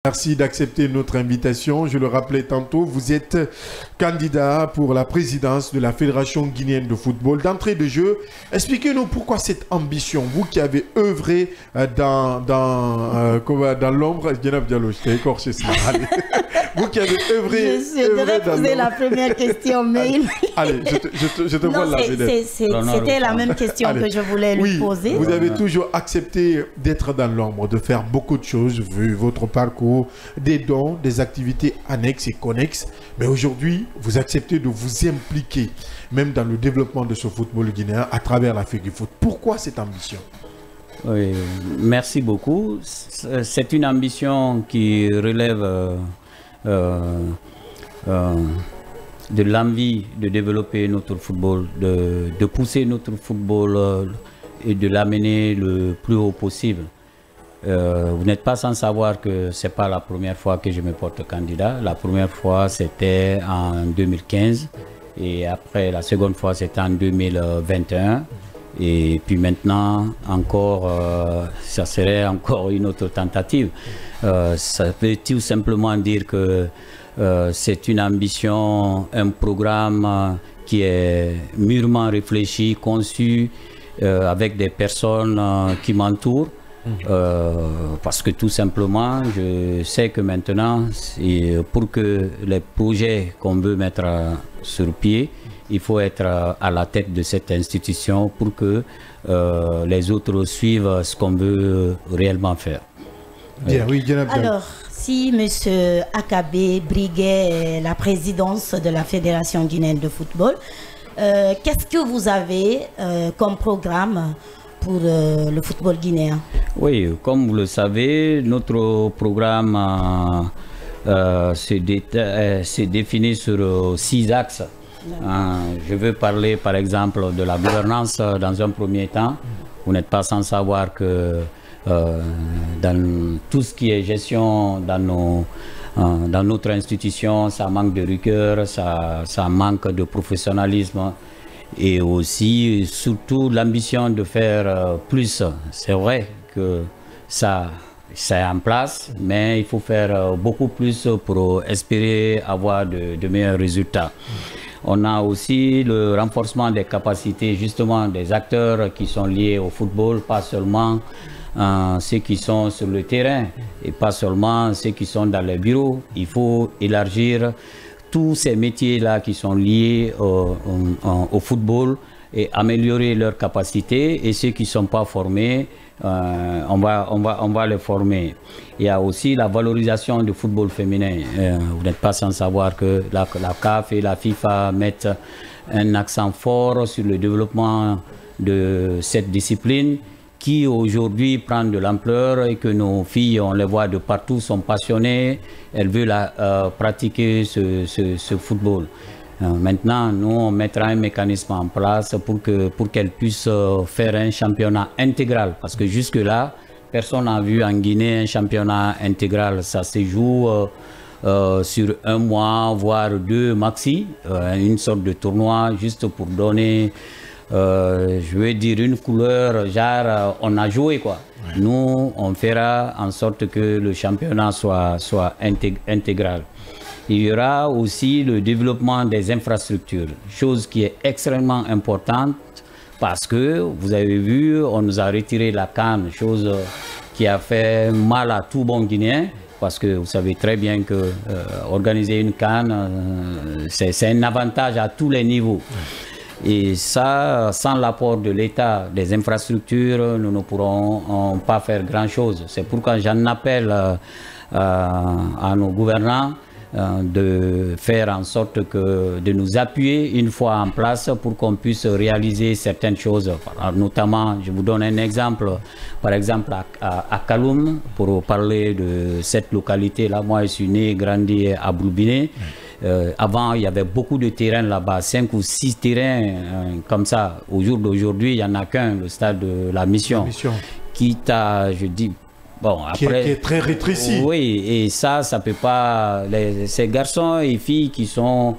Merci d'accepter notre invitation. Je le rappelais tantôt, vous êtes candidat pour la présidence de la Fédération guinéenne de football. D'entrée de jeu, expliquez-nous pourquoi cette ambition, vous qui avez œuvré dans l'ombre. Vous qui avez œuvré. Je devais poser la première question, mais allez, je te vois la vedette. C'était la même question que je voulais lui poser. Vous avez toujours accepté d'être dans l'ombre, de faire beaucoup de choses, vu votre parcours, des dons, des activités annexes et connexes. Mais aujourd'hui, vous acceptez de vous impliquer, même dans le développement de ce football guinéen, à travers la FEGIFOOT. Pourquoi cette ambition? Oui, merci beaucoup. C'est une ambition qui relève de l'envie de développer notre football, de pousser notre football et de l'amener le plus haut possible. Vous n'êtes pas sans savoir que ce n'est pas la première fois que je me porte candidat. La première fois, c'était en 2015 et après, la seconde fois, c'était en 2021. Et puis maintenant, encore, ça serait encore une autre tentative. Ça veut tout simplement dire que c'est une ambition, un programme qui est mûrement réfléchi, conçu avec des personnes qui m'entourent. Parce que tout simplement, je sais que maintenant, pour que les projets qu'on veut mettre sur pied, il faut être à la tête de cette institution pour que les autres suivent ce qu'on veut réellement faire. Bien, oui, alors, si M. Akabe briguait la présidence de la Fédération guinéenne de football, qu'est-ce que vous avez comme programme pour le football guinéen? Oui, comme vous le savez, notre programme s'est défini sur 6 axes. Je veux parler par exemple de la gouvernance dans un premier temps. Vous n'êtes pas sans savoir que dans tout ce qui est gestion dans notre institution, ça manque de rigueur, ça manque de professionnalisme. Et aussi, surtout, l'ambition de faire plus. C'est vrai que ça c'est en place, mais il faut faire beaucoup plus pour espérer avoir de meilleurs résultats. On a aussi le renforcement des capacités, justement, des acteurs qui sont liés au football, pas seulement ceux qui sont sur le terrain et pas seulement ceux qui sont dans les bureaux. Il faut élargir tous ces métiers-là qui sont liés au football et améliorer leurs capacités, et ceux qui ne sont pas formés, on va les former. Il y a aussi la valorisation du football féminin. Vous n'êtes pas sans savoir que la CAF et la FIFA mettent un accent fort sur le développement de cette discipline qui aujourd'hui prend de l'ampleur, et que nos filles, on les voit de partout, sont passionnées, elles veulent pratiquer ce football. Maintenant, nous, on mettra un mécanisme en place pour qu'elles puissent faire un championnat intégral, parce que jusque-là, personne n'a vu en Guinée un championnat intégral. Ça se joue sur un mois, voire 2 maxi, une sorte de tournoi juste pour donner... je veux dire une couleur, genre on a joué quoi. Ouais. Nous, on fera en sorte que le championnat soit intégral. Il y aura aussi le développement des infrastructures, chose qui est extrêmement importante parce que, vous avez vu, on nous a retiré la CAN, chose qui a fait mal à tout bon Guinéen, parce que vous savez très bien que organiser une CAN, c'est un avantage à tous les niveaux. Ouais. Et ça, sans l'apport de l'État, des infrastructures, nous ne pourrons pas faire grand-chose. C'est pourquoi j'en appelle à nos gouvernants de faire en sorte de nous appuyer une fois en place pour qu'on puisse réaliser certaines choses. Alors, notamment, je vous donne un exemple, par exemple à Kaloum, pour parler de cette localité-là. Moi, je suis né et grandi à Bouloubiné. Avant, il y avait beaucoup de terrains là-bas, 5 ou 6 terrains comme ça. Au jour d'aujourd'hui, il n'y en a qu'un, le stade de la Mission. Quitte à, je dis, bon, après... Qui est très rétréci. Oui, et ça peut pas... Ces garçons et filles qui sont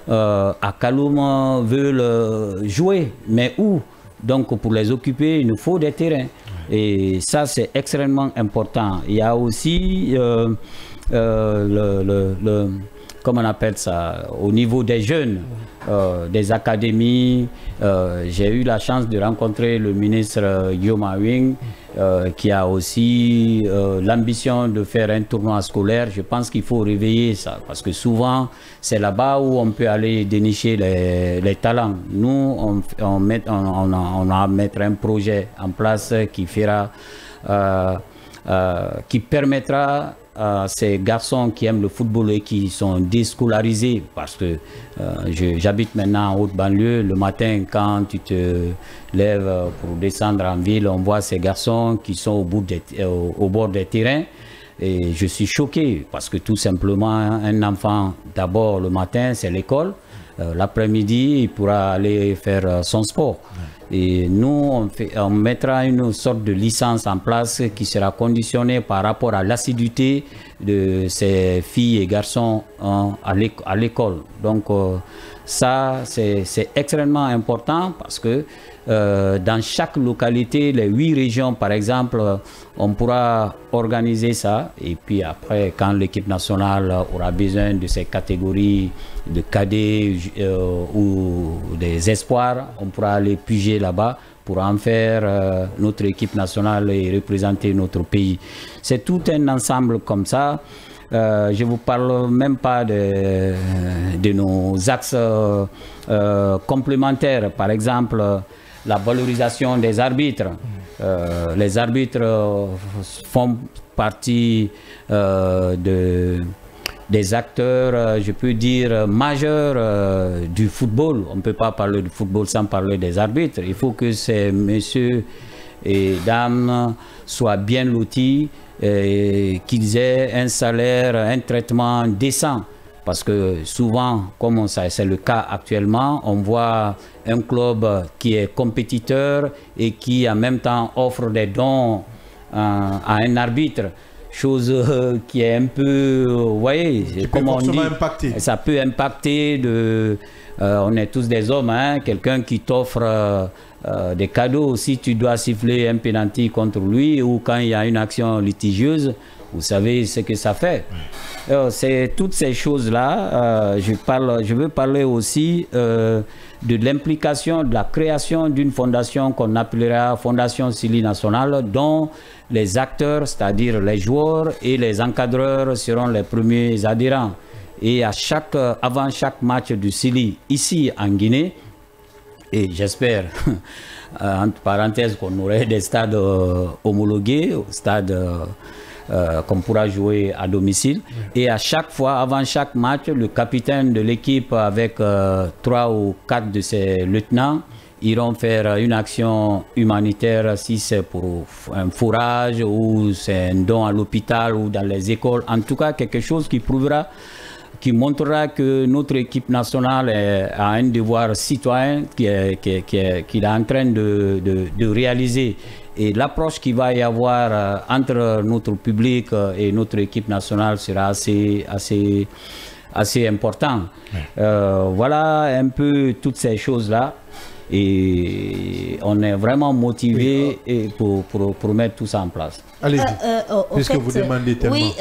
à Kaloum veulent jouer, mais où? Donc, pour les occuper, il nous faut des terrains. Et ça, c'est extrêmement important. Il y a aussi comment on appelle ça, au niveau des jeunes, des académies. J'ai eu la chance de rencontrer le ministre Yoma Wing, qui a aussi l'ambition de faire un tournoi scolaire. Je pense qu'il faut réveiller ça, parce que souvent, c'est là-bas où on peut aller dénicher les talents. Nous, on a à mettre un projet en place qui fera, qui permettra à ces garçons qui aiment le football et qui sont déscolarisés, parce que j'habite maintenant en haute banlieue. Le matin, quand tu te lèves pour descendre en ville, on voit ces garçons qui sont au bord des terrains, et je suis choqué parce que tout simplement un enfant, d'abord le matin c'est l'école, l'après-midi il pourra aller faire son sport. Et nous, on mettra une sorte de licence en place qui sera conditionnée par rapport à l'assiduité de ces filles et garçons à l'école. Donc ça, c'est extrêmement important, parce que dans chaque localité, les 8 régions par exemple, on pourra organiser ça. Et puis après, quand l'équipe nationale aura besoin de ces catégories de cadets ou des espoirs, on pourra aller puiser là-bas pour en faire notre équipe nationale et représenter notre pays. C'est tout un ensemble comme ça. Je ne vous parle même pas de nos axes complémentaires. Par exemple, la valorisation des arbitres. Les arbitres font partie des acteurs, je peux dire, majeurs du football. On ne peut pas parler du football sans parler des arbitres. Il faut que ces messieurs et dames soient bien lotis, qu'ils aient un salaire, un traitement décent. Parce que souvent, comme c'est le cas actuellement, on voit un club qui est compétiteur et qui en même temps offre des dons à un arbitre. Chose qui est un peu, vous voyez, comme on dit, ça peut impacter on est tous des hommes, hein, quelqu'un qui t'offre des cadeaux, si tu dois siffler un penalty contre lui, ou quand il y a une action litigieuse, vous savez ce que ça fait. C'est toutes ces choses-là. Je veux parler aussi de l'implication, de la création d'une fondation qu'on appellera Fondation Sili Nationale, dont les acteurs, c'est-à-dire les joueurs et les encadreurs, seront les premiers adhérents. Et avant chaque match du Sili, ici en Guinée, et j'espère, entre parenthèses, qu'on aurait des stades homologués, stades qu'on pourra jouer à domicile. Et à chaque fois, avant chaque match, le capitaine de l'équipe avec 3 ou 4 de ses lieutenants iront faire une action humanitaire, si c'est pour un fourrage ou c'est un don à l'hôpital ou dans les écoles. En tout cas, quelque chose qui montrera que notre équipe nationale a un devoir citoyen qu'il est en train de réaliser. Et l'approche qu'il va y avoir entre notre public et notre équipe nationale sera assez important. Voilà un peu toutes ces choses-là. Et on est vraiment motivé pour mettre tout ça en place. Allez-y, puisque vous demandez tellement. Oui,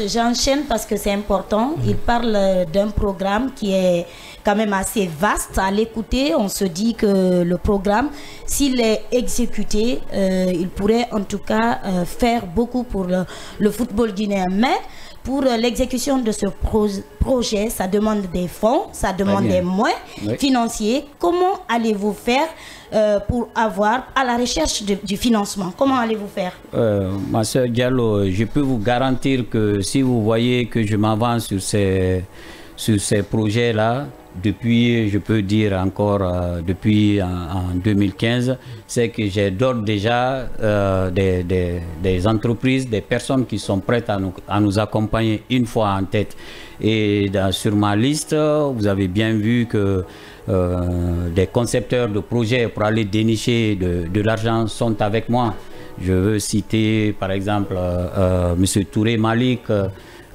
j'enchaîne parce que c'est important. Il parle d'un programme qui est quand même assez vaste. À l'écouter, on se dit que le programme, s'il est exécuté, il pourrait en tout cas faire beaucoup pour le football guinéen. Mais pour l'exécution de ce projet, ça demande des fonds, ça demande des moyens financiers. Comment allez-vous faire pour avoir à la recherche du financement? Comment allez-vous faire? Ma soeur Diallo, je peux vous garantir que si vous voyez que je m'avance sur ces projets-là, depuis, je peux dire encore, depuis en 2015, c'est que j'ai d'ores déjà des entreprises, des personnes qui sont prêtes à nous accompagner une fois en tête. Et sur ma liste, vous avez bien vu que des concepteurs de projets pour aller dénicher de l'argent sont avec moi. Je veux citer par exemple M. Touré Malik,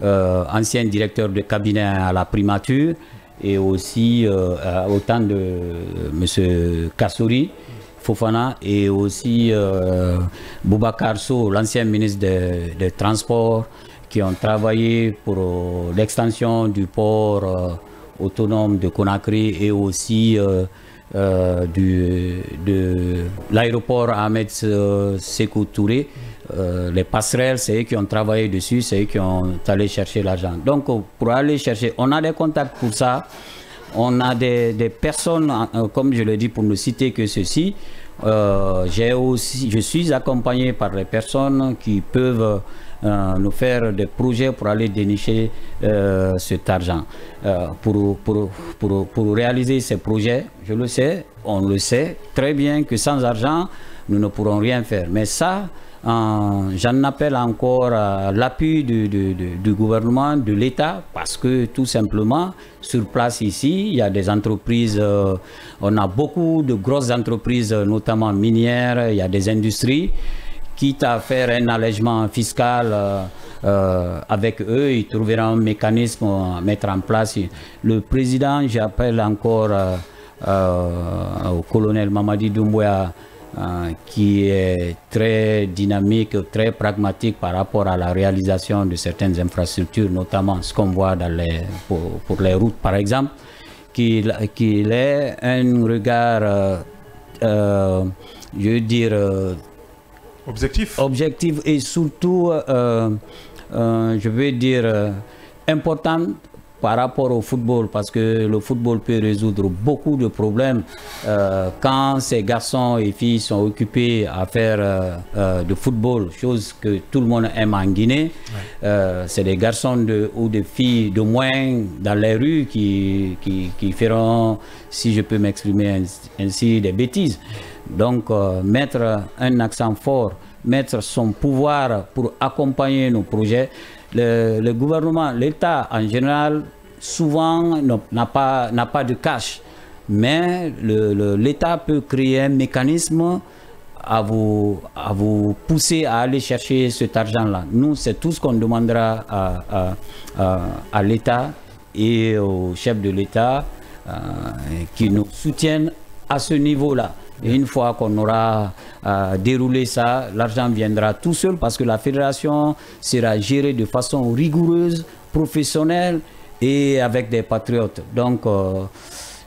ancien directeur de cabinet à la primature, et aussi autant de M. Kassouri Fofana, et aussi Boubacar Sow, l'ancien ministre des Transports, qui ont travaillé pour l'extension du port autonome de Conakry et aussi de l'aéroport Ahmed Sékou Touré. Les passerelles, c'est eux qui ont travaillé dessus, c'est eux qui ont allé chercher l'argent. Donc pour aller chercher, on a des contacts pour ça, on a des personnes, comme je le dis pour ne citer que ceci, je suis accompagné par les personnes qui peuvent nous faire des projets pour aller dénicher cet argent. Pour réaliser ces projets, je le sais, on le sait très bien que sans argent, nous ne pourrons rien faire. Mais ça, j'en appelle encore à l'appui du gouvernement, de l'État, parce que tout simplement, sur place ici, il y a des entreprises, on a beaucoup de grosses entreprises, notamment minières, il y a des industries, quitte à faire un allègement fiscal avec eux, ils trouveront un mécanisme à mettre en place. Le président, j'appelle encore au colonel Mamadi Doumbouya, qui est très dynamique, très pragmatique par rapport à la réalisation de certaines infrastructures, notamment ce qu'on voit pour les routes par exemple, qu'il ait un regard, je veux dire, objectif et surtout, je veux dire, important par rapport au football, parce que le football peut résoudre beaucoup de problèmes quand ces garçons et filles sont occupés à faire de football, chose que tout le monde aime en Guinée. C'est des garçons ou des filles de moins dans les rues qui feront, si je peux m'exprimer ainsi, des bêtises. Donc mettre un accent fort, mettre son pouvoir pour accompagner nos projets. Le gouvernement, l'État en général, souvent n'a pas de cash, mais l'État peut créer un mécanisme à vous pousser à aller chercher cet argent-là. Nous, c'est tout ce qu'on demandera à l'État et au chef de l'État qui nous soutiennent à ce niveau-là. Et une fois qu'on aura déroulé ça, l'argent viendra tout seul parce que la fédération sera gérée de façon rigoureuse, professionnelle et avec des patriotes. Donc,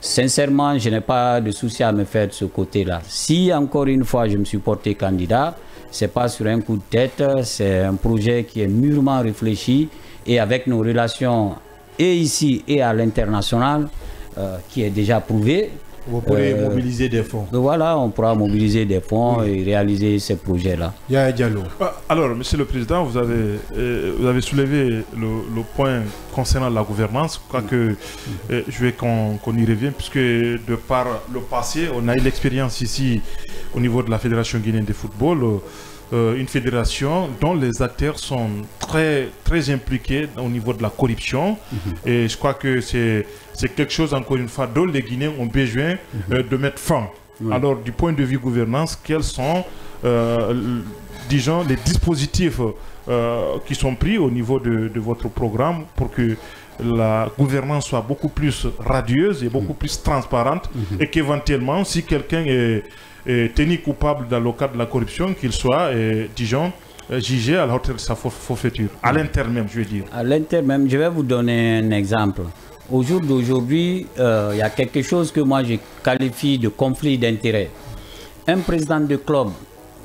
sincèrement, je n'ai pas de souci à me faire de ce côté-là. Si, encore une fois, je me suis porté candidat, ce n'est pas sur un coup de tête, c'est un projet qui est mûrement réfléchi et avec nos relations et ici et à l'international, qui est déjà prouvé. Vous pourrez mobiliser des fonds. Voilà, on pourra mobiliser des fonds et réaliser ces projets-là. Yaya Diallo. Alors, Monsieur le Président, vous avez soulevé le point concernant la gouvernance. Je crois que je veux qu'on y revienne, puisque de par le passé, on a eu l'expérience ici au niveau de la Fédération guinéenne de football. Une fédération dont les acteurs sont très impliqués au niveau de la corruption. Et je crois que c'est quelque chose, encore une fois, dont les Guinéens ont besoin de mettre fin. Alors, du point de vue gouvernance, quels sont, disons, les dispositifs qui sont pris au niveau de votre programme pour que la gouvernance soit beaucoup plus radieuse et beaucoup plus transparente et qu'éventuellement, si quelqu'un est tenu coupable dans le cadre de la corruption, qu'il soit, disons, jugé à la hauteur de sa forfaiture. À l'interne même, je veux dire. À l'interne même, je vais vous donner un exemple. Au jour d'aujourd'hui, il y a quelque chose que moi je qualifie de conflit d'intérêts. Un président de club,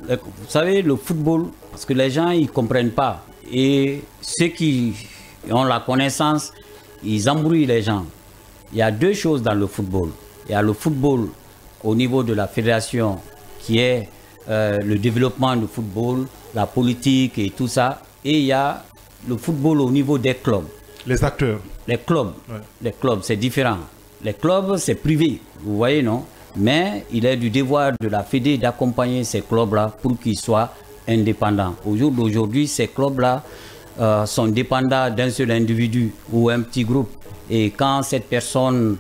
vous savez, le football, parce que les gens ils ne comprennent pas. Et ceux qui ont la connaissance, ils embrouillent les gens. Il y a deux choses dans le football. Il y a le football au niveau de la fédération, qui est le développement du football, la politique et tout ça. Et il y a le football au niveau des clubs. Les acteurs. Les clubs. Ouais. Les clubs, c'est différent. Les clubs, c'est privé, vous voyez, non? Mais il est du devoir de la Fédé d'accompagner ces clubs-là pour qu'ils soient indépendants. Au jour d'aujourd'hui, ces clubs-là sont dépendants d'un seul individu ou un petit groupe. Et quand cette personne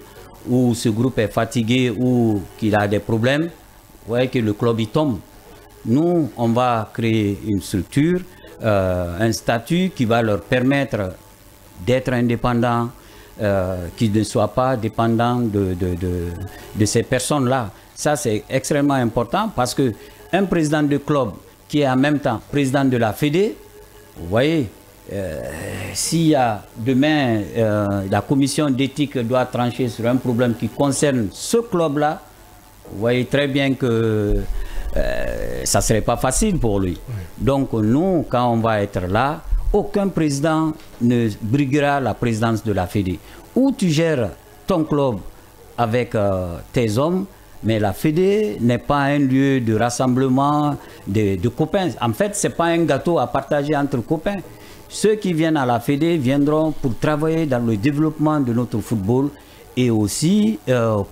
ou ce groupe est fatigué ou qu'il a des problèmes, vous voyez que le club il tombe. Nous, on va créer une structure, un statut qui va leur permettre d'être indépendants, qui ne soient pas dépendants de ces personnes-là. Ça, c'est extrêmement important parce qu'un président de club qui est en même temps président de la Fédé, vous voyez, s'il y a demain, la commission d'éthique doit trancher sur un problème qui concerne ce club-là, vous voyez très bien que ça ne serait pas facile pour lui. Donc nous, quand on va être là, aucun président ne briguera la présidence de la Fédé. Ou tu gères ton club avec tes hommes, mais la Fédé n'est pas un lieu de rassemblement de copains. En fait, ce n'est pas un gâteau à partager entre copains. Ceux qui viennent à la Fédé viendront pour travailler dans le développement de notre football et aussi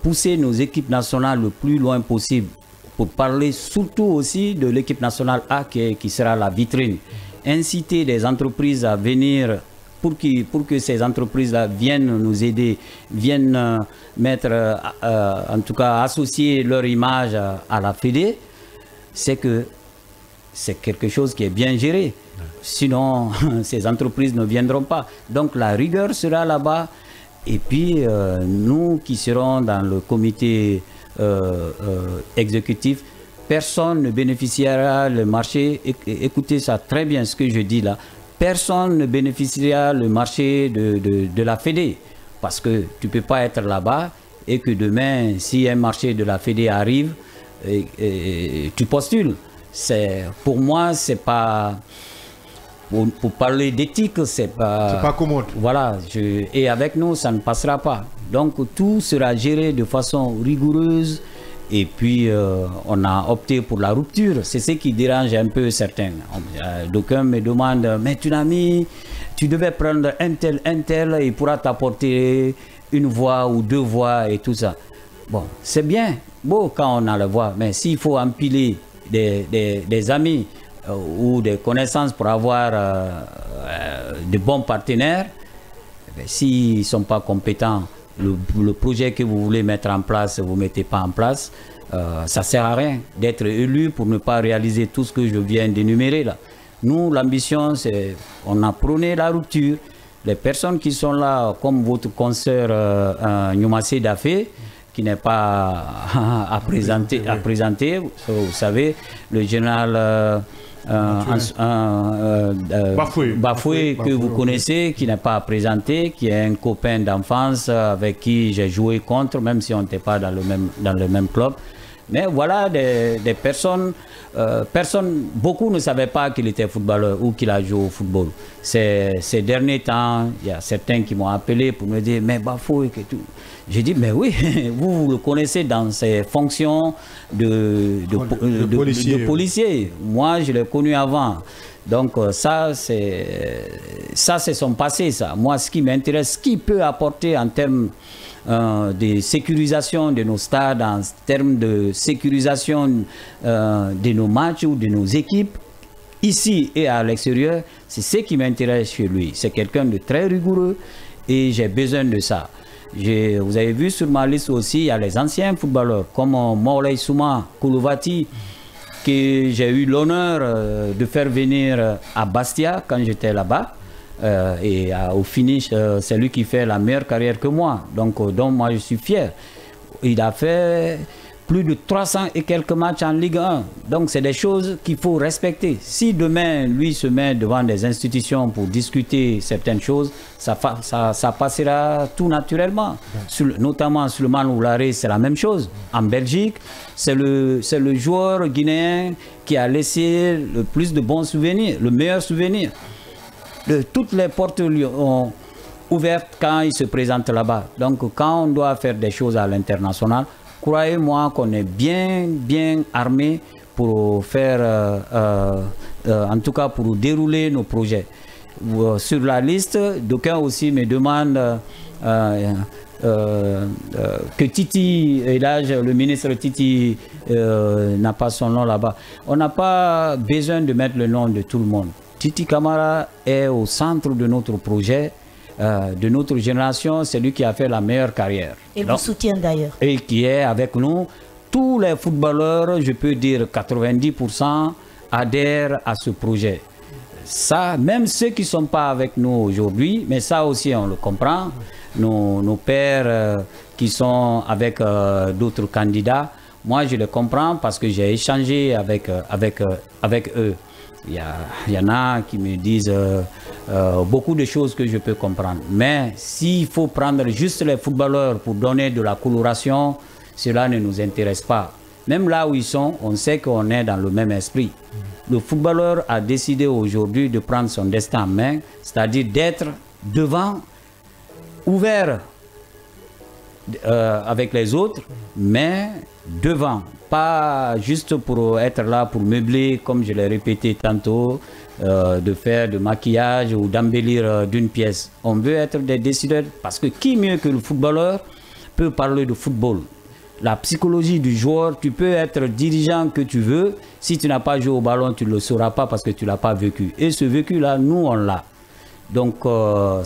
pousser nos équipes nationales le plus loin possible. Pour parler surtout aussi de l'équipe nationale A qui sera la vitrine. Inciter des entreprises à venir pour que ces entreprises-là viennent nous aider, viennent mettre, en tout cas associer leur image à la Fédé, c'est que c'est quelque chose qui est bien géré. Sinon, ces entreprises ne viendront pas. Donc la rigueur sera là-bas. Et puis, nous qui serons dans le comité exécutif, personne ne bénéficiera le marché. Écoutez ça très bien ce que je dis là. Personne ne bénéficiera le marché de la Fédé. Parce que tu ne peux pas être là-bas et que demain, si un marché de la Fédé arrive, tu postules. Pour moi, c'est pas... Pour parler d'éthique, c'est pas commode. Voilà, et avec nous, ça ne passera pas. Donc, tout sera géré de façon rigoureuse. Et puis, on a opté pour la rupture. C'est ce qui dérange un peu certains. D'aucuns me demandent, mais tu devais prendre un tel, il pourra t'apporter une voix ou deux voix et tout ça. Bon, c'est bien, beau quand on a la voix, mais s'il faut empiler des amis ou des connaissances pour avoir de bons partenaires, s'ils ne sont pas compétents, le projet que vous voulez mettre en place, vous ne mettez pas en place, ça ne sert à rien d'être élu pour ne pas réaliser tout ce que je viens d'énumérer là. Nous, l'ambition, c'est, on a prôné la rupture. Les personnes qui sont là, comme votre consoeur Nyomassé Dafé, qui n'est pas à présenter, vous savez, le général Bafoué que vous connaissez, qui n'est pas à présenter, qui est un copain d'enfance avec qui j'ai joué contre, même si on n'était pas dans le même club. Mais voilà des personnes, beaucoup ne savaient pas qu'il était footballeur ou qu'il a joué au football. Ces derniers temps, il y a certains qui m'ont appelé pour me dire, mais Bafoué, que tout. J'ai dit, mais oui, vous le connaissez dans ses fonctions de policier. Moi, je l'ai connu avant. Donc ça, c'est son passé, ça. Moi, ce qui m'intéresse, ce qu'il peut apporter en termes de sécurisation de nos stades, en termes de sécurisation de nos matchs ou de nos équipes, ici et à l'extérieur, c'est ce qui m'intéresse chez lui. C'est quelqu'un de très rigoureux et j'ai besoin de ça. Vous avez vu sur ma liste aussi, il y a les anciens footballeurs comme Maulay Souma Koulouvati, que j'ai eu l'honneur de faire venir à Bastia quand j'étais là-bas. Et au finish, c'est lui qui fait la meilleure carrière que moi. Donc moi, je suis fier. Il a fait plus de 300 et quelques matchs en Ligue 1. Donc c'est des choses qu'il faut respecter. Si demain, lui se met devant des institutions pour discuter certaines choses, ça passera tout naturellement. Notamment Souleymane Oularé, c'est la même chose. En Belgique, c'est le joueur guinéen qui a laissé le plus de bons souvenirs, le meilleur souvenir. Toutes les portes lui ont ouvertes quand il se présente là-bas. Donc quand on doit faire des choses à l'international, croyez-moi qu'on est bien armé pour faire, en tout cas pour dérouler nos projets. Sur la liste, d'aucuns aussi me demandent que Titi, et là le ministre Titi n'a pas son nom là-bas. On n'a pas besoin de mettre le nom de tout le monde. Titi Camara est au centre de notre projet, de notre génération. C'est lui qui a fait la meilleure carrière. Il vous soutient d'ailleurs. Et qui est avec nous. Tous les footballeurs, je peux dire 90%, adhèrent à ce projet. Ça, même ceux qui ne sont pas avec nous aujourd'hui, mais ça aussi on le comprend, nos pères qui sont avec d'autres candidats, moi je les comprends parce que j'ai échangé avec eux. Il y en a qui me disent beaucoup de choses que je peux comprendre. Mais s'il faut prendre juste les footballeurs pour donner de la coloration, cela ne nous intéresse pas. Même là où ils sont, on sait qu'on est dans le même esprit. Le footballeur a décidé aujourd'hui de prendre son destin en main, c'est-à-dire d'être devant, ouvert avec les autres, mais devant. Pas juste pour être là pour meubler, comme je l'ai répété tantôt, de faire de maquillage ou d'embellir d'une pièce. On veut être des décideurs, parce que qui mieux que le footballeur peut parler de football? La psychologie du joueur, tu peux être dirigeant que tu veux. Si tu n'as pas joué au ballon, tu ne le sauras pas parce que tu ne l'as pas vécu. Et ce vécu-là, nous, on l'a. Donc,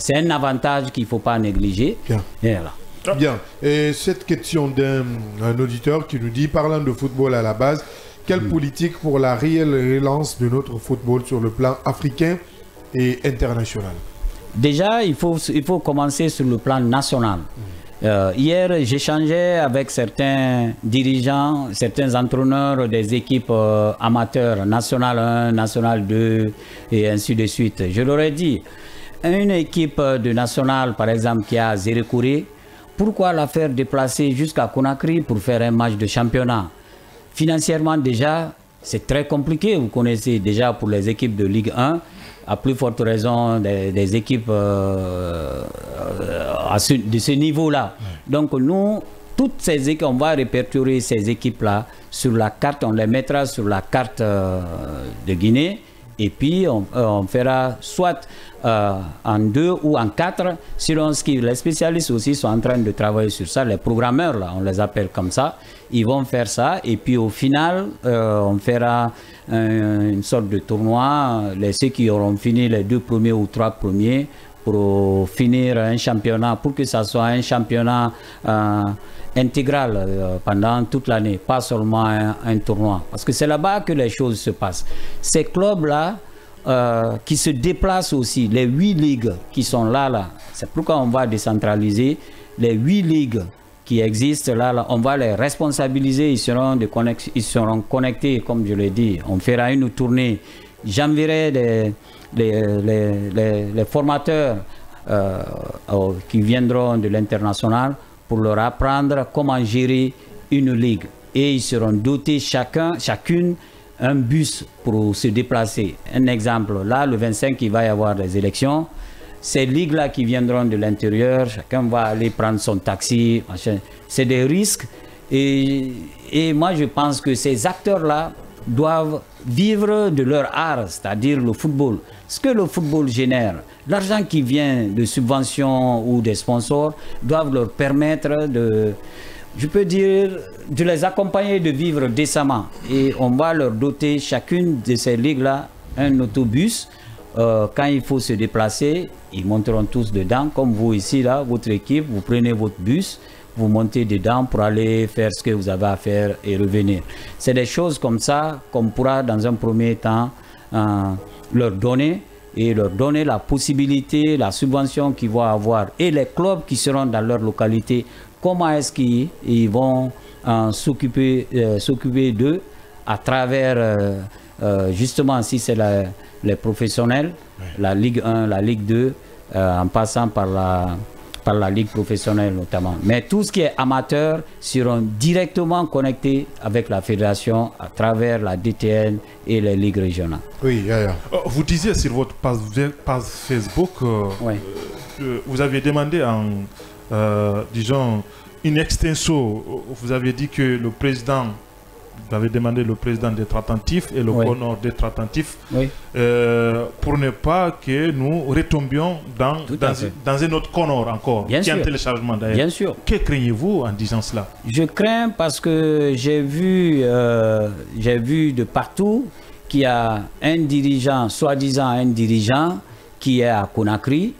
c'est un avantage qu'il ne faut pas négliger. Bien. Et voilà. Bien. Et cette question d'un auditeur qui nous dit, parlant de football à la base, quelle politique pour la réelle relance de notre football sur le plan africain et international? Déjà, il faut commencer sur le plan national. Hier, j'échangeais avec certains dirigeants, certains entraîneurs des équipes amateurs, National 1, National 2 et ainsi de suite. Je leur ai dit, une équipe de National, par exemple, qui a à Zérekouré, pourquoi la faire déplacer jusqu'à Conakry pour faire un match de championnat? Financièrement déjà, c'est très compliqué. Vous connaissez déjà pour les équipes de Ligue 1, à plus forte raison des équipes de ce niveau-là. Donc nous, toutes ces équipes, on va répertorier ces équipes-là sur la carte, on les mettra sur la carte de Guinée, et puis on fera soit en 2 ou en 4, selon ce que les spécialistes aussi sont en train de travailler sur ça, les programmeurs, là, on les appelle comme ça, ils vont faire ça, et puis au final, on fera une sorte de tournoi, ceux qui auront fini les 2 premiers ou 3 premiers, pour finir un championnat, pour que ça soit un championnat intégral pendant toute l'année, pas seulement un tournoi. Parce que c'est là-bas que les choses se passent. Ces clubs-là, qui se déplacent aussi, les 8 ligues qui sont là, c'est pourquoi on va décentraliser les 8 ligues qui existent là, on va les responsabiliser, ils seront connectés, comme je l'ai dit. On fera une tournée. J'enverrai les formateurs qui viendront de l'international pour leur apprendre comment gérer une ligue. Et ils seront dotés chacune un bus pour se déplacer. Un exemple, là, le 25, il va y avoir des élections. Ces ligues-là qui viendront de l'intérieur, chacun va aller prendre son taxi, machin. C'est des risques. Et moi, je pense que ces acteurs-là doivent vivre de leur art, c'est-à-dire le football. Ce que le football génère, l'argent qui vient de subventions ou des sponsors, doivent leur permettre de les accompagner de vivre décemment. Et on va leur doter chacune de ces ligues-là un autobus. Quand il faut se déplacer, ils monteront tous dedans, comme vous ici, là, votre équipe, vous prenez votre bus, vous montez dedans pour aller faire ce que vous avez à faire et revenir. C'est des choses comme ça qu'on pourra dans un premier temps leur donner et leur donner la possibilité, la subvention qu'ils vont avoir et les clubs qui seront dans leur localité, comment est-ce qu'ils vont s'occuper d'eux à travers, justement, si c'est les professionnels, la Ligue 1, la Ligue 2, en passant par la Ligue professionnelle notamment. Mais tout ce qui est amateur seront directement connectés avec la fédération à travers la DTN et les ligues régionales. Oui, vous disiez sur votre page Facebook, vous avez demandé disons, une extenso. Vous avez dit que le président, vous avez demandé le président d'être attentif et le CONOR d'être attentif pour ne pas que nous retombions dans un autre CONOR encore, qui est en téléchargement d'ailleurs. Bien sûr. Que craignez-vous en disant cela? Je crains parce que j'ai vu de partout qu'il y a un dirigeant, soi-disant un dirigeant, qui est à Conakry,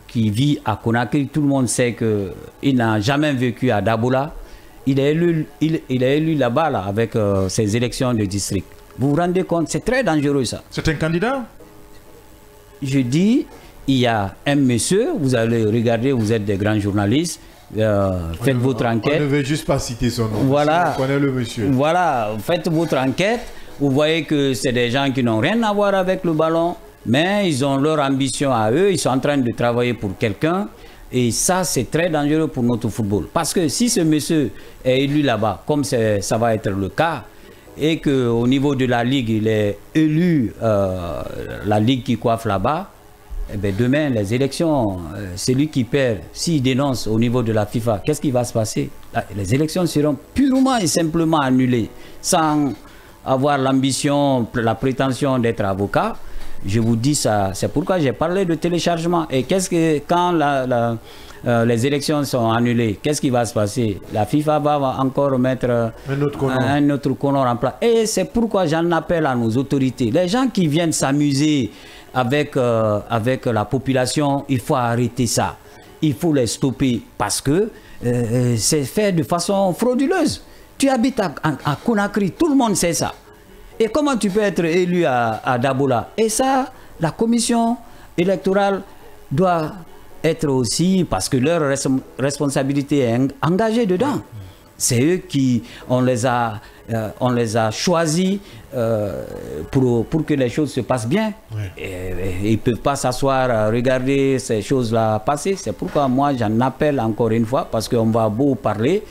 qui vit à Conakry. Tout le monde sait qu'il n'a jamais vécu à Dabola. Il est élu là-bas avec ses élections de district. Vous vous rendez compte? C'est très dangereux ça. C'est un candidat? Je dis, il y a un monsieur, vous allez regarder, vous êtes des grands journalistes, faites votre enquête. On ne veut juste pas citer son nom. Voilà. On connaît le monsieur. Voilà, faites votre enquête. Vous voyez que c'est des gens qui n'ont rien à voir avec le ballon, mais ils ont leur ambition à eux, ils sont en train de travailler pour quelqu'un. Et ça, c'est très dangereux pour notre football. Parce que si ce monsieur est élu là-bas, comme ça va être le cas, et qu'au niveau de la Ligue, il est élu, la Ligue qui coiffe là-bas, eh bien demain, les élections, celui qui perd, s'il dénonce au niveau de la FIFA, qu'est-ce qui va se passer? Les élections seront purement et simplement annulées, sans avoir l'ambition, la prétention d'être avocat. Je vous dis ça, c'est pourquoi j'ai parlé de téléchargement. Et qu'est-ce que, quand les élections sont annulées, qu'est-ce qui va se passer? La FIFA va encore mettre un autre connor en place. Et c'est pourquoi j'en appelle à nos autorités. Les gens qui viennent s'amuser avec la population, il faut arrêter ça. Il faut les stopper parce que c'est fait de façon frauduleuse. Tu habites à Conakry, tout le monde sait ça. Et comment tu peux être élu à Dabola? Et ça, la commission électorale doit être aussi, parce que leur responsabilité est engagée dedans. C'est eux qui, on les a choisis pour que les choses se passent bien. Et ils ne peuvent pas s'asseoir, regarder ces choses-là passer. C'est pourquoi moi j'en appelle encore une fois, parce qu'on va beau parler.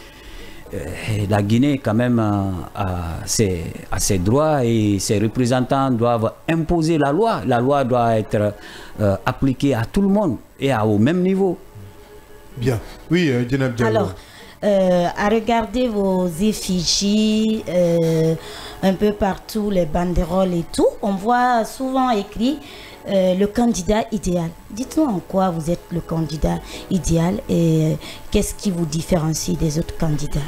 La Guinée quand même a ses droits et ses représentants doivent imposer la loi. La loi doit être appliquée à tout le monde et au même niveau. Bien. Oui, Djenab Diallo. Alors, à regarder vos effigies un peu partout, les banderoles et tout, on voit souvent écrit le candidat idéal. Dites-nous en quoi vous êtes le candidat idéal et qu'est-ce qui vous différencie des autres candidats?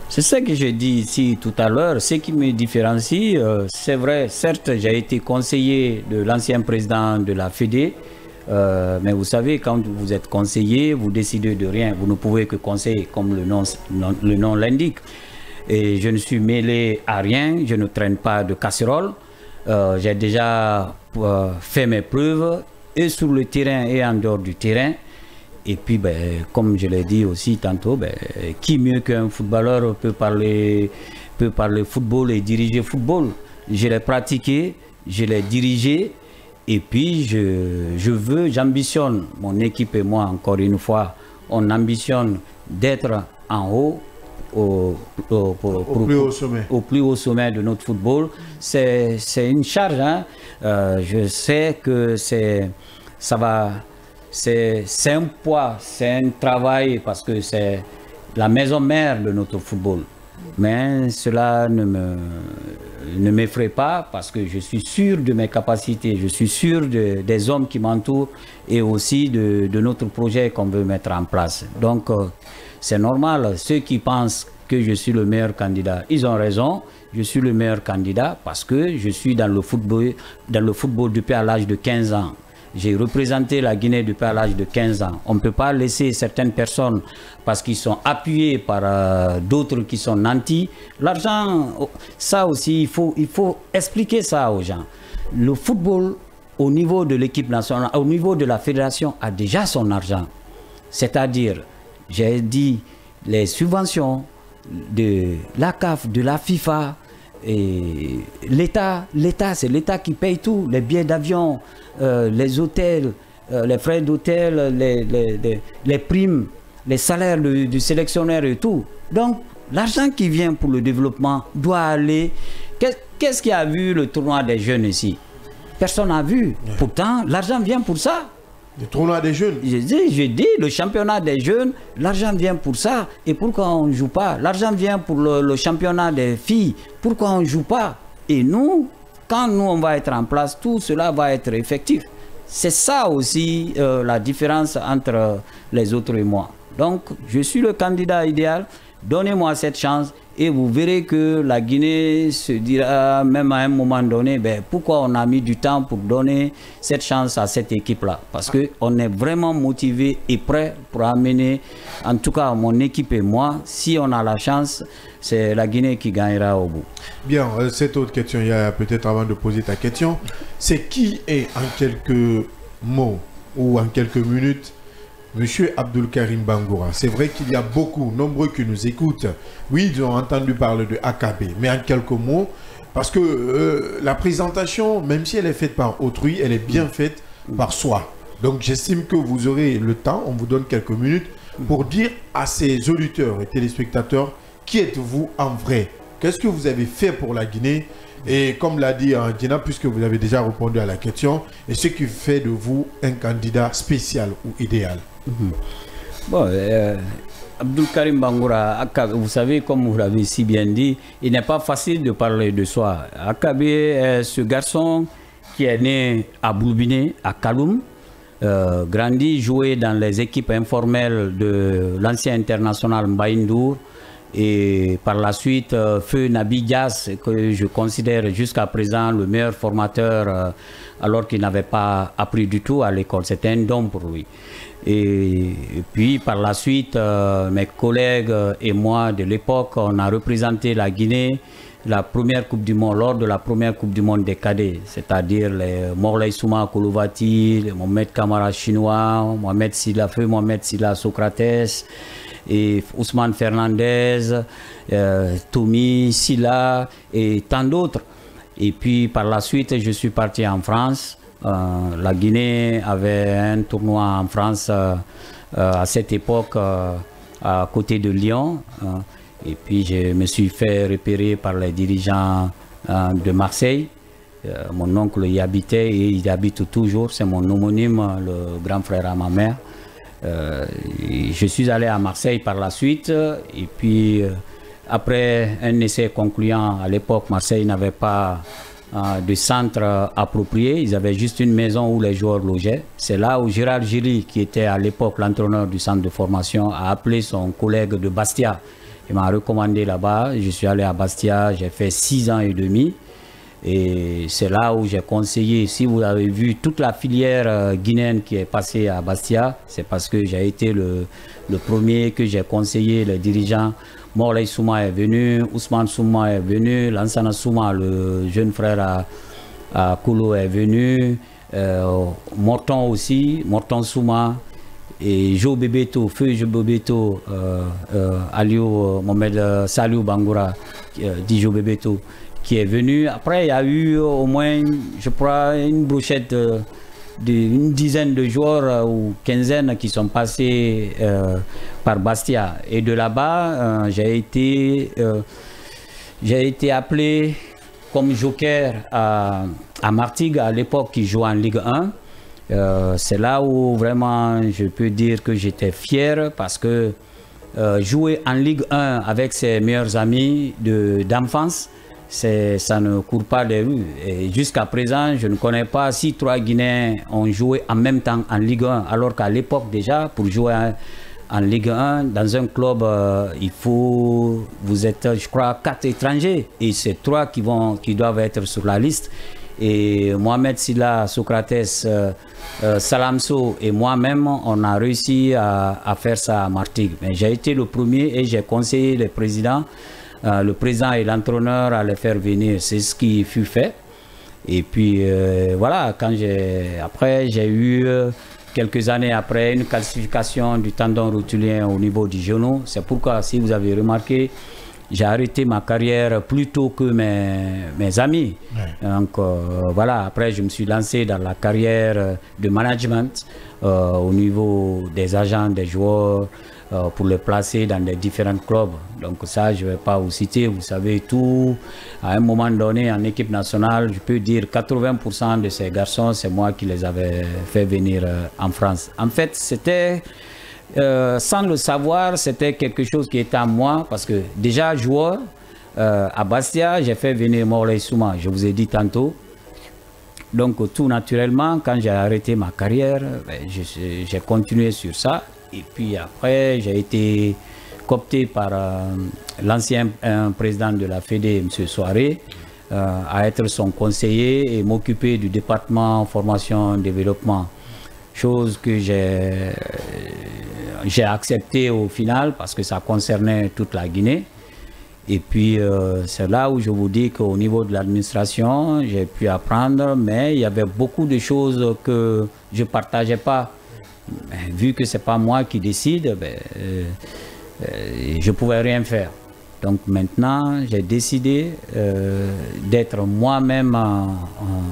C'est ça que j'ai dit ici tout à l'heure. Ce qui me différencie, c'est vrai, certes, j'ai été conseiller de l'ancien président de la Fédé, mais vous savez, quand vous êtes conseiller, vous décidez de rien. Vous ne pouvez que conseiller, comme le nom l'indique. Et je ne suis mêlé à rien, je ne traîne pas de casserole. J'ai déjà fait mes preuves, et sur le terrain et en dehors du terrain. Et puis, comme je l'ai dit aussi tantôt, qui mieux qu'un footballeur peut parler football et diriger football? Je l'ai pratiqué, je l'ai dirigé, et puis j'ambitionne, mon équipe et moi, encore une fois, on ambitionne d'être en haut, au plus haut sommet de notre football. C'est une charge, hein. Je sais que c'est un poids, c'est un travail, parce que c'est la maison mère de notre football. Mais cela ne m'effraie pas, parce que je suis sûr de mes capacités, je suis sûr des hommes qui m'entourent et aussi de notre projet qu'on veut mettre en place. Donc c'est normal, ceux qui pensent que je suis le meilleur candidat, ils ont raison. Je suis le meilleur candidat parce que je suis dans le football depuis à l'âge de 15 ans. J'ai représenté la Guinée depuis à l'âge de 15 ans. On ne peut pas laisser certaines personnes, parce qu'ils sont appuyés par d'autres qui sont nantis. L'argent, ça aussi, il faut expliquer ça aux gens. Le football, au niveau de l'équipe nationale, au niveau de la fédération, a déjà son argent. C'est-à-dire, j'ai dit, les subventions de la CAF, de la FIFA, et l'État, c'est l'État qui paye tout, les billets d'avion, les hôtels, les frais d'hôtel, les primes, les salaires du sélectionneur et tout. Donc, l'argent qui vient pour le développement doit aller... Qu'est-ce qui a vu le tournoi des jeunes ici? Personne n'a vu. Pourtant, l'argent vient pour ça. Le tournoi des jeunes. J'ai dit, le championnat des jeunes, l'argent vient pour ça. Et pourquoi on ne joue pas? L'argent vient pour le championnat des filles. Pourquoi on ne joue pas? Et nous, quand nous on va être en place, tout cela va être effectif. C'est ça aussi la différence entre les autres et moi. Donc, je suis le candidat idéal. Donnez-moi cette chance et vous verrez que la Guinée se dira, même à un moment donné, pourquoi on a mis du temps pour donner cette chance à cette équipe-là? Parce qu'on est vraiment motivé et prêt pour amener, en tout cas mon équipe et moi, si on a la chance, c'est la Guinée qui gagnera au bout. Bien, cette autre question, il y a peut-être avant de poser ta question, c'est qui est en quelques mots ou en quelques minutes Monsieur Abdoul Karim Bangoura? C'est vrai qu'il y a nombreux qui nous écoutent. Oui, ils ont entendu parler de AKB, mais en quelques mots, Parce que la présentation, même si elle est faite par autrui, elle est bien faite par soi. Donc j'estime que vous aurez le temps, on vous donne quelques minutes, pour dire à ces auditeurs et téléspectateurs, qui êtes-vous en vrai? Qu'est-ce que vous avez fait pour la Guinée? Et comme l'a dit Gina, puisque vous avez déjà répondu à la question, et ce qui fait de vous un candidat spécial ou idéal? Bon, Abdul Karim Bangoura, vous savez, comme vous l'avez si bien dit, il n'est pas facile de parler de soi. Akabé est ce garçon qui est né à Boulbiné, à Kaloum, grandi, joué dans les équipes informelles de l'ancien international Mbaïndour, et par la suite, Feu Nabi Dias, que je considère jusqu'à présent le meilleur formateur, alors qu'il n'avait pas appris du tout à l'école. C'était un don pour lui. Et puis par la suite, mes collègues et moi de l'époque, on a représenté la Guinée la première Coupe du Monde, lors de la première Coupe du Monde des cadets, c'est-à-dire les Morley Souma Koulouvati, les Mohamed Kamara chinois, Mohamed Silla Feu, Mohamed Silla Socrates, et Ousmane Fernandez, Tommy Silla et tant d'autres. Et puis par la suite, je suis parti en France. La Guinée avait un tournoi en France à cette époque à côté de Lyon. Et puis je me suis fait repérer par les dirigeants de Marseille. Mon oncle y habitait et il y habite toujours. C'est mon homonyme, le grand frère à ma mère. Je suis allé à Marseille par la suite. Et puis après un essai concluant, à l'époque, Marseille n'avait pas de centre approprié. Ils avaient juste une maison où les joueurs logeaient. C'est là où Gérard Gilly, qui était à l'époque l'entraîneur du centre de formation, a appelé son collègue de Bastia. Il m'a recommandé là-bas. Je suis allé à Bastia, j'ai fait 6 ans et demi. Et c'est là où j'ai conseillé, si vous avez vu toute la filière guinéenne qui est passée à Bastia, c'est parce que j'ai été le premier que j'ai conseillé, les dirigeants. Morley Souma est venu, Ousmane Souma est venu, Lansana Souma, le jeune frère à Koulo est venu, Morton aussi, Morton Souma, et Jo Bebeto, Feu Jo Bebeto, Aliou Mohamed Saliou Bangoura, dit Jo Bebeto, qui est venu. Après, il y a eu au moins, je crois, une brochette d'une dizaine de joueurs ou quinzaine qui sont passés par Bastia. Et de là-bas, j'ai été appelé comme joker à Martigues, à l'époque, qui jouait en Ligue 1. C'est là où vraiment je peux dire que j'étais fier parce que jouer en Ligue 1 avec ses meilleurs amis d'enfance, ça ne court pas les rues. Et jusqu'à présent, je ne connais pas si 3 Guinéens ont joué en même temps en Ligue 1, alors qu'à l'époque déjà, pour jouer en Ligue 1, dans un club, vous êtes, je crois, 4 étrangers. Et c'est 3 qui doivent être sur la liste. Et Mohamed Silla, Socrates, Salamso et moi-même, on a réussi à faire ça à Martigues. Mais j'ai été le premier et j'ai conseillé le président et l'entraîneur à les faire venir. C'est ce qui fut fait. Et puis voilà, après j'ai eu quelques années après une calcification du tendon rotulien au niveau du genou. C'est pourquoi, si vous avez remarqué, j'ai arrêté ma carrière plus tôt que mes amis. Ouais. Donc voilà, après je me suis lancé dans la carrière de management au niveau des agents, des joueurs, pour les placer dans les différents clubs. Donc ça, je ne vais pas vous citer, vous savez tout. À un moment donné, en équipe nationale, je peux dire 80% de ces garçons, c'est moi qui les avais fait venir en France. En fait, c'était... sans le savoir, c'était quelque chose qui était à moi, parce que déjà joueur, à Bastia, j'ai fait venir Morley Souma, je vous ai dit tantôt. Donc tout naturellement, quand j'ai arrêté ma carrière, j'ai continué sur ça. Et puis après, j'ai été coopté par l'ancien président de la Fédé, M. Soiré, à être son conseiller et m'occuper du département formation-développement. Chose que j'ai accepté au final parce que ça concernait toute la Guinée. Et puis c'est là où je vous dis qu'au niveau de l'administration, j'ai pu apprendre, mais il y avait beaucoup de choses que je ne partageais pas. Mais vu que ce n'est pas moi qui décide, je ne pouvais rien faire. Donc maintenant, j'ai décidé d'être moi-même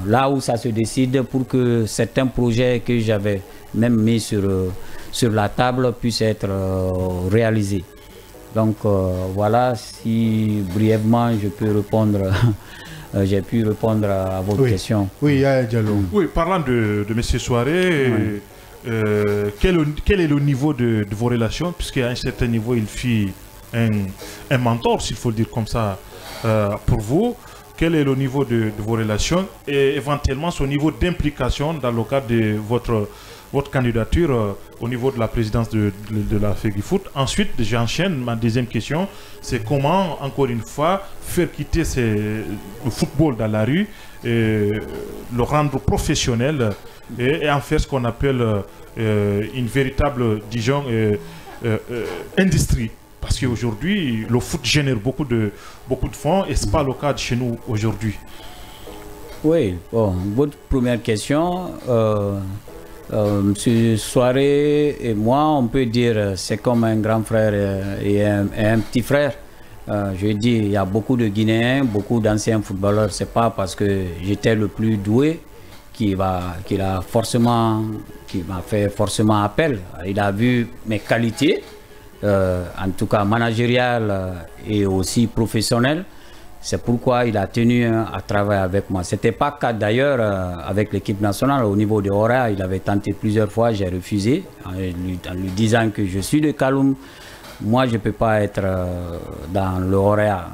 là où ça se décide pour que certains projets que j'avais même mis sur la table puissent être réalisés. Donc voilà, si brièvement je peux répondre, j'ai pu répondre à votre question. Oui, Diallo. Oui, parlant de M. Souaré, quel est le niveau de vos relations, puisqu'à un certain niveau, il fit un mentor, s'il faut le dire comme ça, pour vous. Quel est le niveau de vos relations et éventuellement son niveau d'implication dans le cadre de votre candidature au niveau de la présidence de la FEGIFOOT. Ensuite, j'enchaîne, ma deuxième question, c'est comment, encore une fois, faire quitter le football dans la rue, et le rendre professionnel et en faire ce qu'on appelle une véritable, disons, industrie. Parce qu'aujourd'hui, le foot génère beaucoup de fonds et ce n'est pas le cas de chez nous aujourd'hui. Oui, bon, votre première question, M. Souaré et moi, on peut dire c'est comme un grand frère et un petit frère. Je dis, il y a beaucoup de Guinéens, beaucoup d'anciens footballeurs. Ce n'est pas parce que j'étais le plus doué qui m'a fait forcément appel. Il a vu mes qualités. En tout cas managérial et aussi professionnel. C'est pourquoi il a tenu à travailler avec moi. Ce n'était pas le cas d'ailleurs avec l'équipe nationale. Au niveau de Horea, il avait tenté plusieurs fois, j'ai refusé en lui disant que je suis de Kaloum. Moi, je ne peux pas être dans le Horea.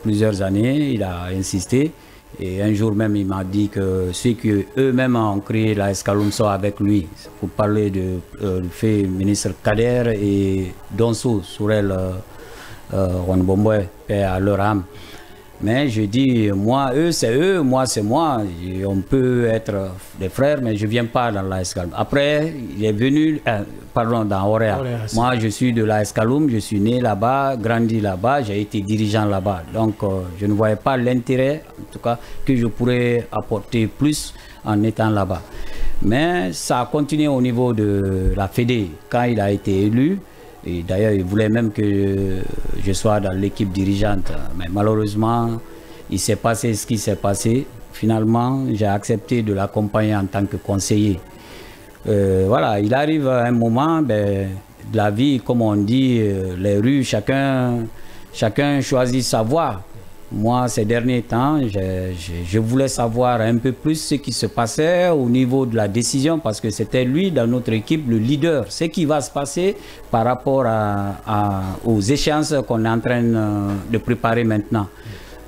Plusieurs années, il a insisté. Et un jour même, il m'a dit que ceux qui eux-mêmes ont créé la Kaloum sont avec lui. Pour parler du fait ministre Kader et Donso, Sourel Wanbomboy, paix à leur âme. Mais je dis, moi, eux, c'est eux, moi, c'est moi. Et on peut être des frères, mais je ne viens pas dans la Kaloum. Après, il est venu, dans Horea. Moi, je suis de la Kaloum, je suis né là-bas, grandi là-bas, j'ai été dirigeant là-bas. Donc, je ne voyais pas l'intérêt, en tout cas, que je pourrais apporter plus en étant là-bas. Mais ça a continué au niveau de la Fédé. Quand il a été élu, et d'ailleurs, il voulait même que je sois dans l'équipe dirigeante. Mais malheureusement, il s'est passé ce qui s'est passé. Finalement, j'ai accepté de l'accompagner en tant que conseiller. Voilà, il arrive à un moment de la vie, comme on dit, les rues, chacun choisit sa voie. Moi, ces derniers temps, je voulais savoir un peu plus ce qui se passait au niveau de la décision parce que c'était lui, dans notre équipe, le leader. Ce qui va se passer par rapport aux échéances qu'on est en train de préparer maintenant.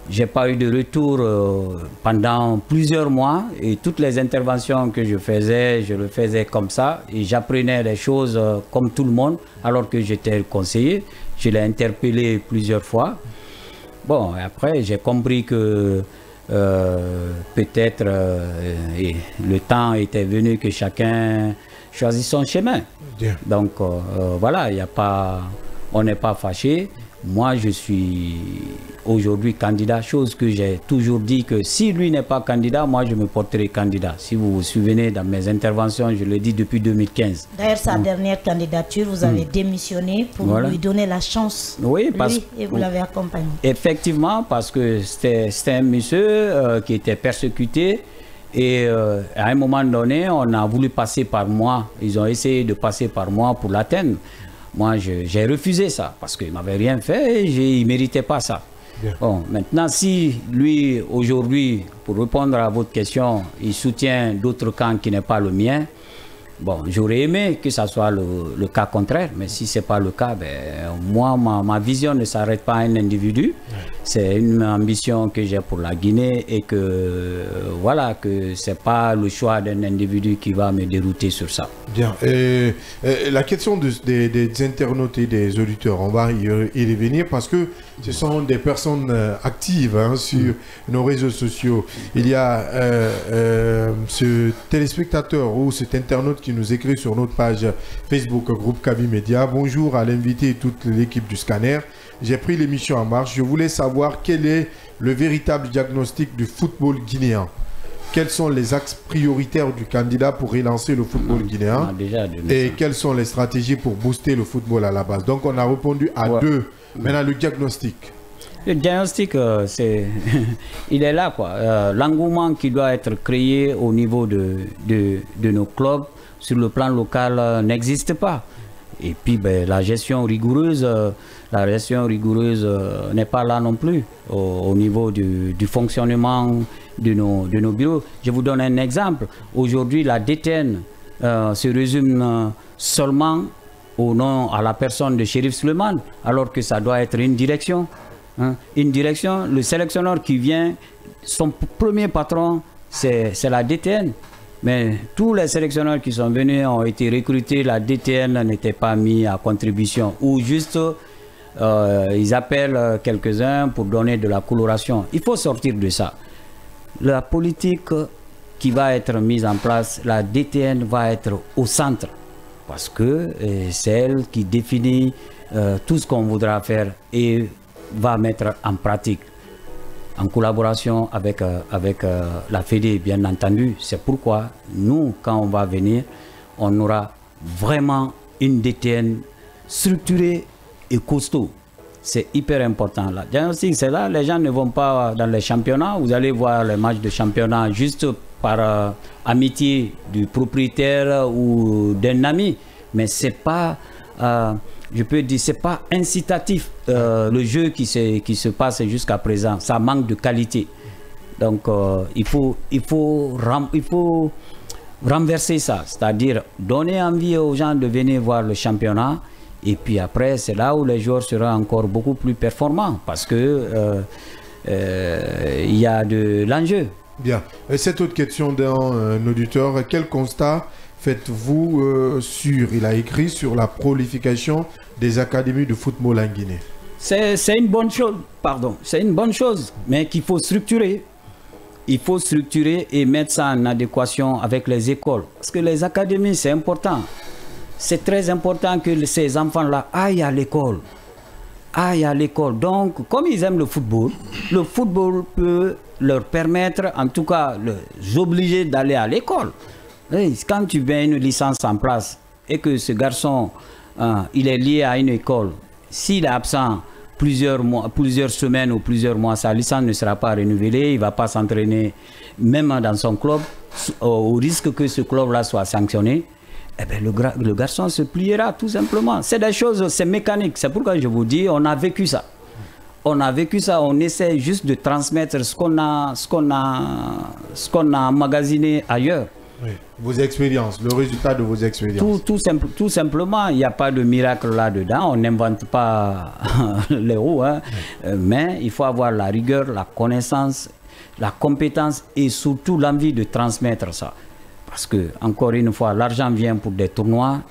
Je n'ai pas eu de retour pendant plusieurs mois et toutes les interventions que je le faisais comme ça et j'apprenais les choses comme tout le monde alors que j'étais conseiller. Je l'ai interpellé plusieurs fois. Bon, après, j'ai compris que peut-être le temps était venu que chacun choisisse son chemin. Bien. Donc, voilà, on n'est pas fâché. Moi, je suis aujourd'hui candidat, chose que j'ai toujours dit que si lui n'est pas candidat, moi, je me porterai candidat. Si vous vous souvenez, dans mes interventions, je le dis depuis 2015. D'ailleurs, sa dernière candidature, vous avez démissionné pour lui donner la chance. Oui, et vous l'avez accompagné. Effectivement, parce que c'était un monsieur qui était persécuté. Et à un moment donné, on a voulu passer par moi. Ils ont essayé de passer par moi pour l'atteindre. Moi, j'ai refusé ça parce qu'il ne m'avait rien fait et il ne méritait pas ça. Bien. Bon, maintenant, si lui, aujourd'hui, pour répondre à votre question, il soutient d'autres camps qui n'est pas le mien, bon, j'aurais aimé que ça soit le cas contraire, mais si ce n'est pas le cas, moi, ma vision ne s'arrête pas à un individu. C'est une ambition que j'ai pour la Guinée et que, voilà, que ce n'est pas le choix d'un individu qui va me dérouter sur ça. Bien. La question des internautes et des auditeurs, on va y revenir parce que ce sont des personnes actives sur nos réseaux sociaux. Il y a ce téléspectateur ou cet internaute qui nous écrit sur notre page Facebook, groupe Kaby Média. Bonjour à l'invité et toute l'équipe du Scanner. J'ai pris l'émission en marche. Je voulais savoir quel est le véritable diagnostic du football guinéen. Quels sont les axes prioritaires du candidat pour relancer le football guinéen et quelles sont les stratégies pour booster le football à la base. Donc on a répondu à deux. Maintenant le diagnostic. Le diagnostic, il est là, quoi. L'engouement qui doit être créé au niveau de nos clubs sur le plan local n'existe pas. Et puis la gestion rigoureuse n'est pas là non plus au niveau du fonctionnement de nos bureaux. Je vous donne un exemple. Aujourd'hui, la DTN se résume seulement au nom, à la personne de Chérif Souleymane, alors que ça doit être une direction. Hein. Une direction, le sélectionneur qui vient, son premier patron, c'est la DTN. Mais tous les sélectionneurs qui sont venus ont été recrutés, la DTN n'était pas mis à contribution. Ou juste, ils appellent quelques-uns pour donner de la coloration. Il faut sortir de ça. La politique qui va être mise en place, la DTN va être au centre. Parce que c'est elle qui définit tout ce qu'on voudra faire et va mettre en pratique. En collaboration avec la Fédé, bien entendu. C'est pourquoi nous, quand on va venir, on aura vraiment une DTN structurée et costaud. C'est hyper important. La diagnostic, c'est là, les gens ne vont pas dans les championnats. Vous allez voir les matchs de championnat juste par amitié du propriétaire ou d'un ami. Mais c'est pas... je peux dire, c'est pas incitatif le jeu qui se passe jusqu'à présent. Ça manque de qualité. Donc il faut renverser ça, c'est-à-dire donner envie aux gens de venir voir le championnat. Et puis après, c'est là où les joueurs seront encore beaucoup plus performants parce que il y a de l'enjeu. Bien. Et cette autre question d'un auditeur, quel constat faites-vous il a écrit sur la prolification des académies de football en Guinée? C'est une bonne chose, pardon, c'est une bonne chose, mais qu'il faut structurer. Il faut structurer et mettre ça en adéquation avec les écoles. Parce que les académies, c'est important. C'est très important que ces enfants-là aillent à l'école. Aillent à l'école. Donc, comme ils aiment le football peut leur permettre, en tout cas, les obliger d'aller à l'école. Quand tu mets une licence en place et que ce garçon, il est lié à une école, s'il est absent plusieurs semaines ou plusieurs mois, sa licence ne sera pas renouvelée, il ne va pas s'entraîner même dans son club, au risque que ce club-là soit sanctionné. Eh bien, le garçon se pliera tout simplement. C'est des choses, c'est mécanique. C'est pourquoi je vous dis, on a vécu ça. On a vécu ça, on essaie juste de transmettre ce qu'on a emmagasiné ailleurs. Oui. Vos expériences, le résultat de vos expériences. Tout simplement, il n'y a pas de miracle là-dedans. On n'invente pas les roues. Hein. Oui. Mais il faut avoir la rigueur, la connaissance, la compétence et surtout l'envie de transmettre ça. Parce que, encore une fois, l'argent vient pour des tournois.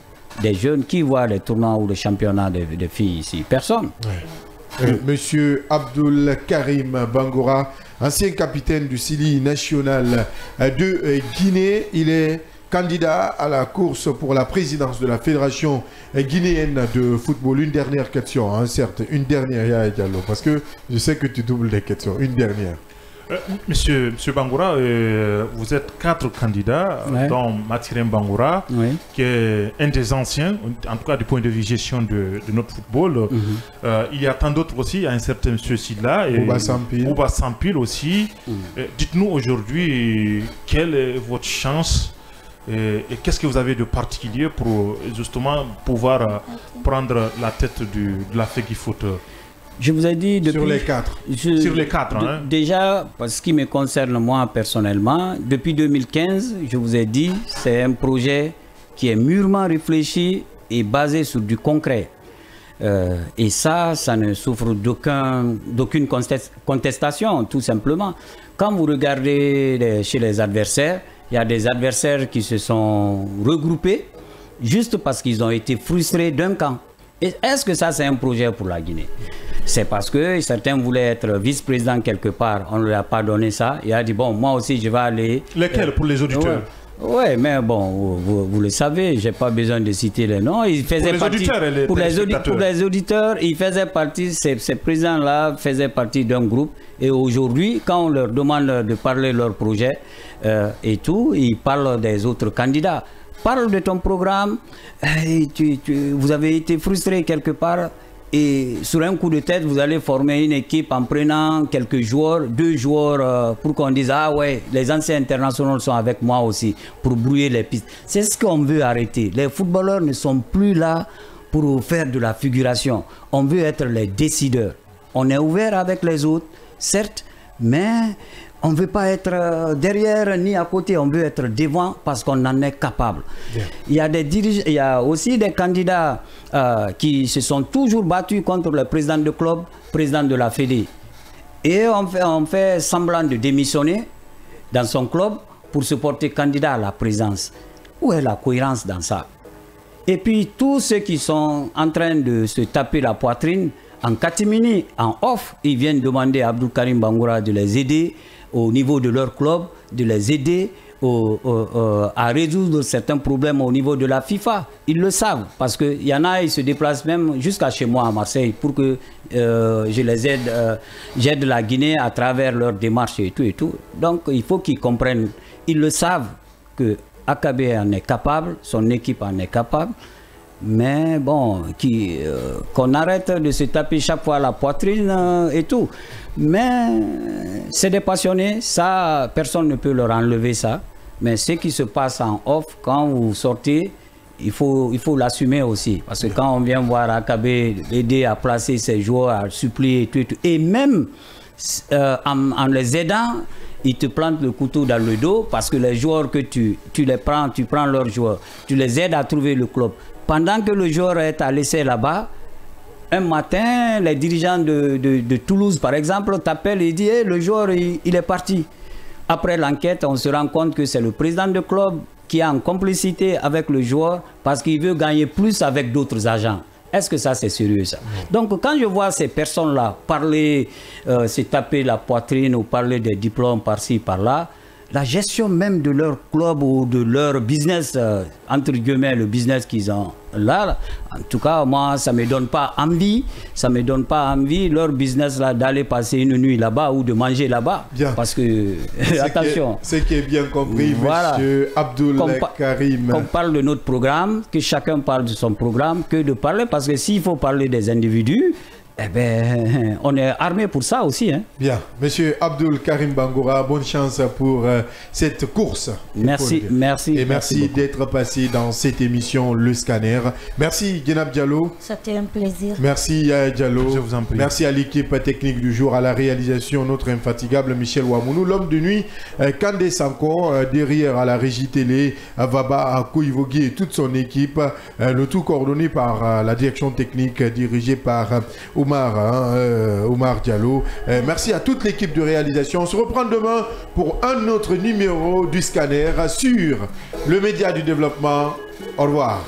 Des jeunes qui voient les tournois ou les championnats des filles ici. Personne. Oui. Monsieur Abdoul Karim Bangoura, ancien capitaine du Sili national de Guinée, il est candidat à la course pour la présidence de la Fédération guinéenne de football. Une dernière question, hein, certes, une dernière, Yaya Diallo, parce que je sais que tu doubles les questions. Une dernière. Monsieur Bangoura, vous êtes 4 candidats, ouais, dont Mathirin Bangoura, oui, qui est un des anciens, en tout cas du point de vue gestion de notre football. Il y a tant d'autres aussi, il y a un certain monsieur Silla et Bouba Sampil aussi. Dites-nous aujourd'hui, quelle est votre chance et qu'est-ce que vous avez de particulier pour justement pouvoir prendre la tête de la FEGI Foot? Je vous ai dit depuis... Sur les 4. Sur les 4, hein. Déjà, parce ce qui me concerne moi personnellement, depuis 2015, je vous ai dit, c'est un projet qui est mûrement réfléchi et basé sur du concret. Et ça ne souffre d'aucune contestation, tout simplement. Quand vous regardez chez les adversaires, il y a des adversaires qui se sont regroupés juste parce qu'ils ont été frustrés d'un camp. Est-ce que ça, c'est un projet pour la Guinée? C'est parce que certains voulaient être vice-président quelque part. On ne lui a pas donné ça. Il a dit, bon, moi aussi, je vais aller... Lesquels pour les auditeurs? Oui, mais bon, vous le savez, je n'ai pas besoin de citer les noms. Il faisait pour les auditeurs, il faisait partie, ces présidents-là faisaient partie d'un groupe. Et aujourd'hui, quand on leur demande de parler de leur projet et tout, ils parlent des autres candidats. Parle de ton programme, vous avez été frustré quelque part, Et sur un coup de tête, vous allez former une équipe en prenant quelques joueurs, 2 joueurs, pour qu'on dise « Ah ouais, les anciens internationaux sont avec moi aussi », pour brouiller les pistes. C'est ce qu'on veut arrêter. Les footballeurs ne sont plus là pour faire de la figuration. On veut être les décideurs. On est ouvert avec les autres, certes, mais on ne veut pas être derrière ni à côté, on veut être devant parce qu'on en est capable. Bien. Il y a aussi des candidats qui se sont toujours battus contre le président de club, président de la Fédé. Et on fait semblant de démissionner dans son club pour se porter candidat à la présidence. Où est la cohérence dans ça? Et puis tous ceux qui sont en train de se taper la poitrine, en catimini, en off, ils viennent demander à Abdul Karim Bangoura de les aider au niveau de leur club, de les aider à résoudre certains problèmes au niveau de la FIFA. Ils le savent, parce qu'il y en a, ils se déplacent même jusqu'à chez moi à Marseille pour que je les aide, j'aide la Guinée à travers leurs démarches et tout et tout. Donc il faut qu'ils comprennent, ils le savent que AKB en est capable, son équipe en est capable. Mais bon, qu'on arrête de se taper chaque fois la poitrine et tout. Mais c'est des passionnés, ça, personne ne peut leur enlever ça. Mais ce qui se passe en off, quand vous sortez, il faut l'assumer aussi. Parce que quand on vient voir AKB aider à placer ses joueurs, à supplier et tout, et même en les aidant, ils te plantent le couteau dans le dos parce que les joueurs que tu prends leurs joueurs, tu les aides à trouver le club. Pendant que le joueur est à l'essai là-bas, un matin, les dirigeants de Toulouse, par exemple, t'appellent et disent hey, le joueur, il est parti. Après l'enquête, on se rend compte que c'est le président de club qui est en complicité avec le joueur parce qu'il veut gagner plus avec d'autres agents. Est-ce que ça, c'est sérieux, ça? Donc, quand je vois ces personnes-là parler, se taper la poitrine ou parler des diplômes par-ci, par-là, la gestion même de leur club ou de leur business, entre guillemets, le business qu'ils ont là, en tout cas, moi, ça ne me donne pas envie. Ça ne me donne pas envie, leur business là, d'aller passer une nuit là-bas ou de manger là-bas. Parce que, attention. C'est qui est bien compris, voilà. Monsieur Abdul Karim. Qu'on parle de notre programme, que chacun parle de son programme, que de parler, parce que s'il faut parler des individus, eh bien, on est armé pour ça aussi. Hein. Bien. Monsieur Abdul Karim Bangoura, bonne chance pour cette course. Merci, merci. Et merci d'être passé dans cette émission Le Scanner. Merci Guénab Diallo. C'était un plaisir. Merci Yaya Diallo. Je vous en prie. Merci à l'équipe technique du jour, à la réalisation, notre infatigable Michel Ouamounou. L'homme de nuit, Kandé Sanko, derrière à la régie télé, Vaba Kouivogui et toute son équipe. Le tout coordonné par la direction technique dirigée par Oumar Diallo. Merci à toute l'équipe de réalisation. On se reprend demain pour un autre numéro du Scanner sur le média du développement. Au revoir.